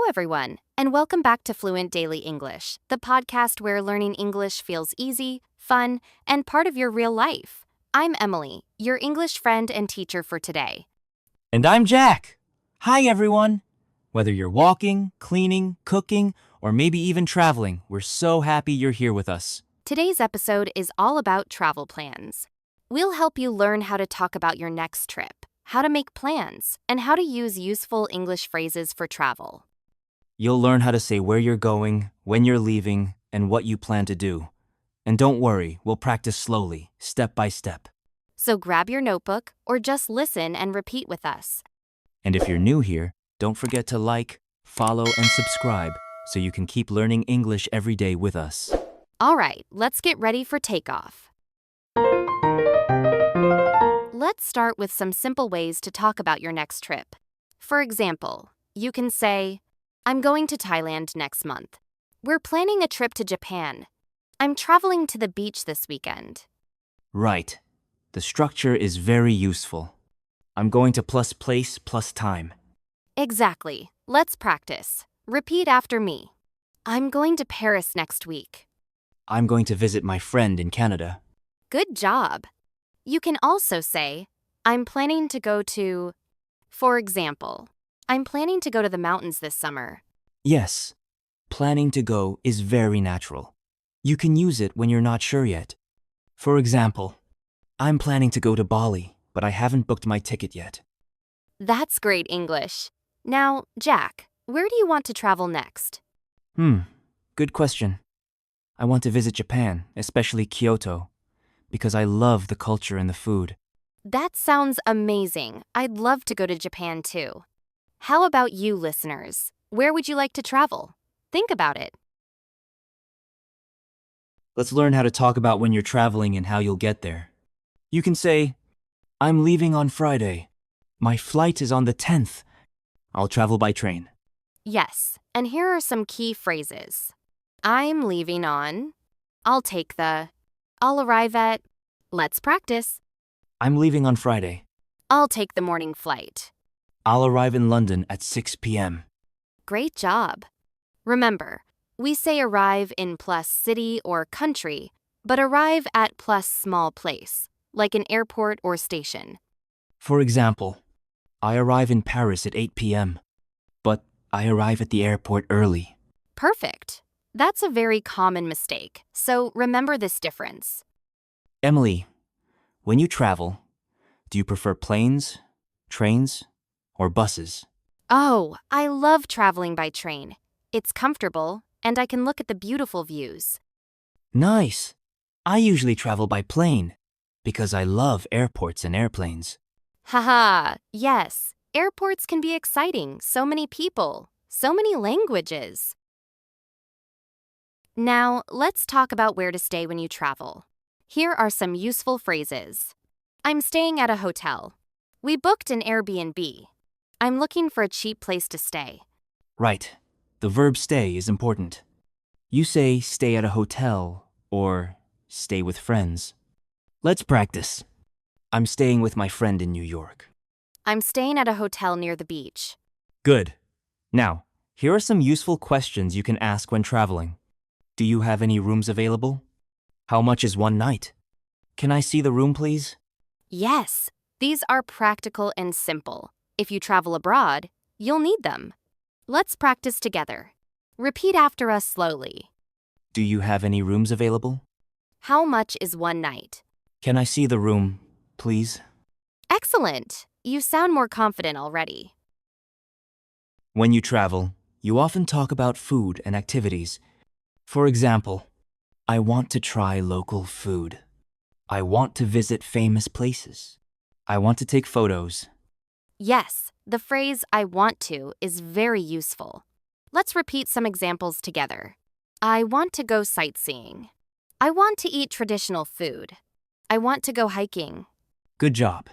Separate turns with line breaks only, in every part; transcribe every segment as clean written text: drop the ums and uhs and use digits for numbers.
everyone, and welcome back to Fluent Daily English, the podcast where learning English feels easy, fun, and part of your real life. I'm Emily, your English friend and teacher for today.
And I'm Jack. Hi, everyone. Whether you're walking, cleaning, cooking, or maybe even traveling, we're so happy you're here with us.
Today's episode is all about travel plans. We'll help you learn how to talk about your next trip, how to make plans, and how to use useful English phrases for travel.
You'll learn how to say where you're going, when you're leaving, and what you plan to do. And don't worry, we'll practice slowly, step by step.
So grab your notebook or just listen and repeat with us.
And if you're new here, don't forget to like, follow, and subscribe so you can keep learning English every day with us.
All right, let's get ready for takeoff. Let's start with some simple ways to talk about your next trip. For example, you can say, I'm going to Thailand next month. We're planning a trip to Japan. I'm traveling to the beach this weekend.
Right. The structure is very useful. I'm going to plus place plus time.
Exactly. Let's practice. Repeat after me. I'm going to Paris next week.
I'm going to visit my friend in Canada.
Good job. You can also say, I'm planning to go to, for example, I'm planning to go to the mountains this summer.
Yes, planning to go is very natural. You can use it when you're not sure yet. For example, I'm planning to go to Bali, but I haven't booked my ticket yet.
That's great English. Now, Jack, where do you want to travel next?
Good question. I want to visit Japan, especially Kyoto, because I love the culture and the food.
That sounds amazing. I'd love to go to Japan too. How about you, listeners? Where would you like to travel? Think about it.
Let's learn how to talk about when you're traveling and how you'll get there. You can say, I'm leaving on Friday. My flight is on the 10th. I'll travel by train.
Yes, and here are some key phrases. I'm leaving on. I'll take the. I'll arrive at. Let's practice.
I'm leaving on Friday.
I'll take the morning flight.
I'll arrive in London at 6 p.m.
Great job. Remember, we say arrive in plus city or country, but arrive at plus small place, like an airport or station.
For example, I arrive in Paris at 8 p.m., but I arrive at the airport early.
Perfect. That's a very common mistake, so remember this difference.
Emily, when you travel, do you prefer planes, trains, or buses?
Oh, I love traveling by train. It's comfortable, and I can look at the beautiful views.
Nice. I usually travel by plane because I love airports and airplanes.
Haha, yes. Airports can be exciting. So many people, so many languages. Now, let's talk about where to stay when you travel. Here are some useful phrases. I'm staying at a hotel. We booked an Airbnb. I'm looking for a cheap place to stay.
Right. The verb stay is important. You say stay at a hotel or stay with friends. Let's practice. I'm staying with my friend in New York.
I'm staying at a hotel near the beach.
Good. Now, here are some useful questions you can ask when traveling. Do you have any rooms available? How much is one night? Can I see the room, please?
Yes, these are practical and simple. If you travel abroad, you'll need them. Let's practice together. Repeat after us slowly.
Do you have any rooms available?
How much is one night?
Can I see the room, please?
Excellent. You sound more confident already.
When you travel, you often talk about food and activities. For example, I want to try local food. I want to visit famous places. I want to take photos.
Yes, the phrase I want to is very useful. Let's repeat some examples together. I want to go sightseeing. I want to eat traditional food. I want to go hiking.
Good job.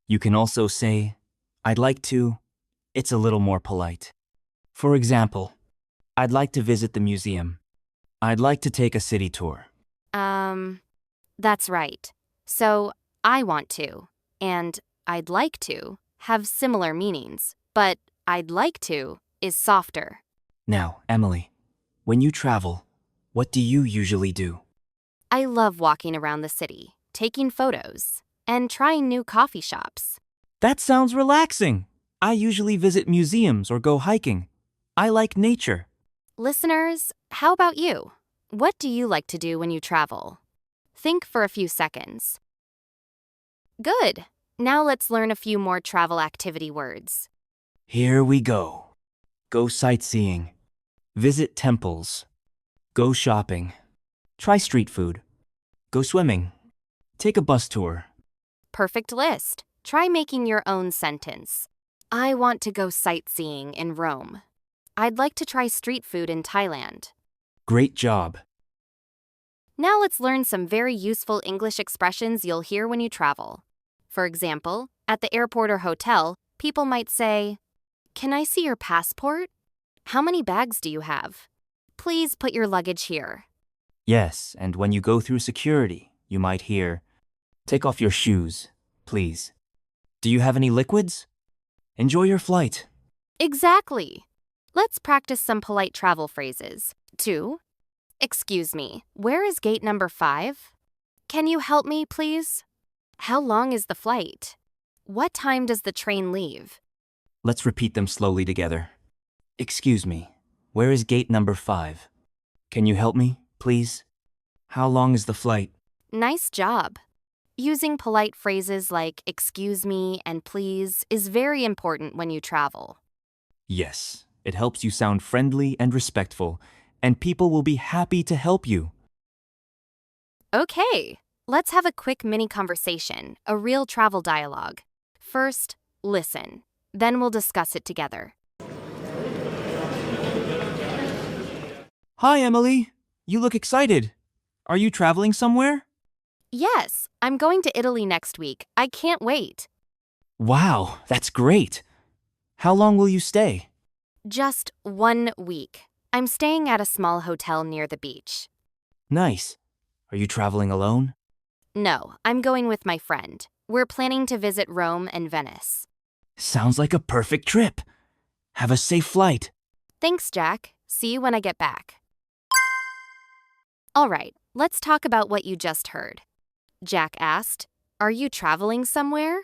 You can also say, I'd like to. It's a little more polite. For example, I'd like to visit the museum. I'd like to take a city tour.
That's right. So, I want to and I'd like to have similar meanings, but I'd like to is softer.
Now, Emily, when you travel, what do you usually do?
I love walking around the city, taking photos, and trying new coffee shops.
That sounds relaxing. I usually visit museums or go hiking. I like nature.
Listeners, how about you? What do you like to do when you travel? Think for a few seconds. Good. Now let's learn a few more travel activity words.
Here we go. Go sightseeing. Visit temples. Go shopping. Try street food. Go swimming. Take a bus tour.
Perfect list. Try making your own sentence. I want to go sightseeing in Rome. I'd like to try street food in Thailand.
Great job.
Now let's learn some very useful English expressions you'll hear when you travel. For example, at the airport or hotel, people might say, "Can I see your passport? How many bags do you have? Please put your luggage here."
Yes, and when you go through security, you might hear, "Take off your shoes, please. Do you have any liquids? Enjoy your flight."
Exactly. Let's practice some polite travel phrases. 2. Excuse me, where is gate number 5? Can you help me, please? How long is the flight? What time does the train leave?
Let's repeat them slowly together. Excuse me, where is gate number 5? Can you help me, please? How long is the flight?
Nice job. Using polite phrases like excuse me and please is very important when you travel.
Yes, it helps you sound friendly and respectful, and people will be happy to help you.
Okay, let's have a quick mini conversation, a real travel dialogue. First, listen. Then we'll discuss it together.
Hi, Emily. You look excited. Are you traveling somewhere?
Yes, I'm going to Italy next week. I can't wait.
Wow, that's great. How long will you stay?
Just 1 week. I'm staying at a small hotel near the beach.
Nice. Are you traveling alone?
No, I'm going with my friend. We're planning to visit Rome and Venice.
Sounds like a perfect trip. Have a safe flight.
Thanks, Jack. See you when I get back. All right, let's talk about what you just heard. Jack asked, "Are you traveling somewhere?"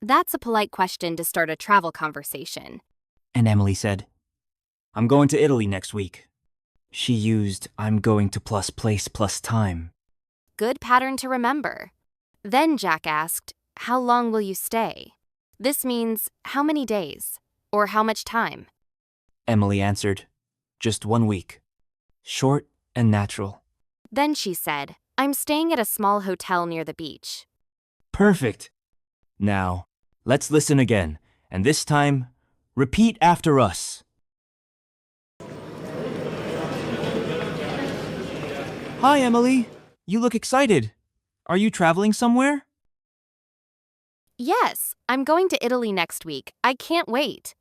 That's a polite question to start a travel conversation.
And Emily said, I'm going to Italy next week. She used I'm going to plus place plus time.
Good pattern to remember. Then Jack asked, "How long will you stay?" This means how many days or how much time.
Emily answered, just 1 week. Short and natural.
Then she said, "I'm staying at a small hotel near the beach."
Perfect. Now, let's listen again, and this time, repeat after us. Hi, Emily. You look excited. Are you traveling somewhere?
Yes, I'm going to Italy next week. I can't wait.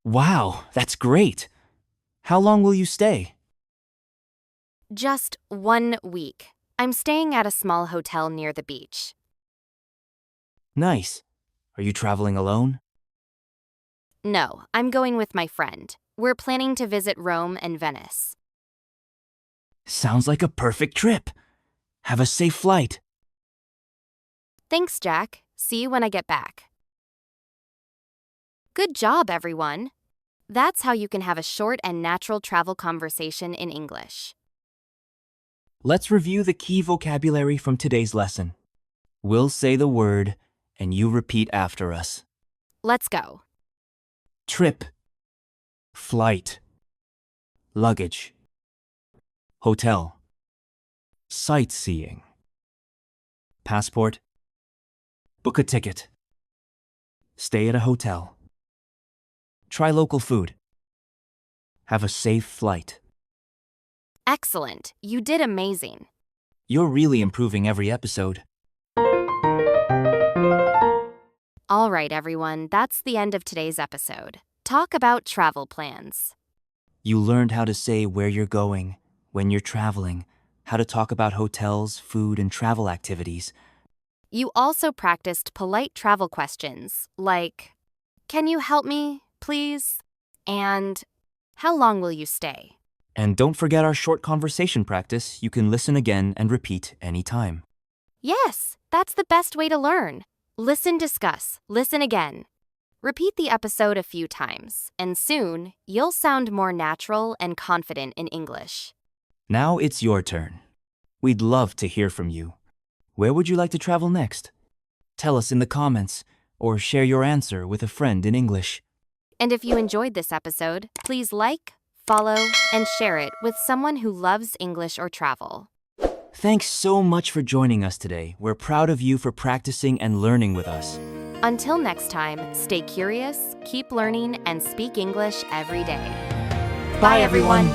Wow, that's great. How long will you stay?
Just 1 week. I'm staying at a small hotel near the beach.
Nice. Are you traveling alone?
No, I'm going with my friend. We're planning to visit Rome and Venice.
Sounds like a perfect trip. Have a safe flight.
Thanks, Jack. See you when I get back. Good job, everyone. That's how you can have a short and natural travel conversation in English.
Let's review the key vocabulary from today's lesson. We'll say the word, and you repeat after us.
Let's go.
Trip. Flight. Luggage. Hotel. Sightseeing. Passport. Book a ticket. Stay at a hotel. Try local food. Have a safe flight.
Excellent. You did amazing.
You're really improving every episode.
All right, everyone, that's the end of today's episode. Talk about travel plans.
You learned how to say where you're going, when you're traveling, how to talk about hotels, food, and travel activities.
You also practiced polite travel questions like, "Can you help me, please?" And how long will you stay?
And don't forget our short conversation practice. You can listen again and repeat anytime.
Yes, that's the best way to learn. Listen, discuss, listen again. Repeat the episode a few times, and soon you'll sound more natural and confident in English.
Now it's your turn. We'd love to hear from you. Where would you like to travel next? Tell us in the comments or share your answer with a friend in English.
And if you enjoyed this episode, please like, follow, and share it with someone who loves English or travel.
Thanks so much for joining us today. We're proud of you for practicing and learning with us.
Until next time, stay curious, keep learning, and speak English every day.
Bye, everyone.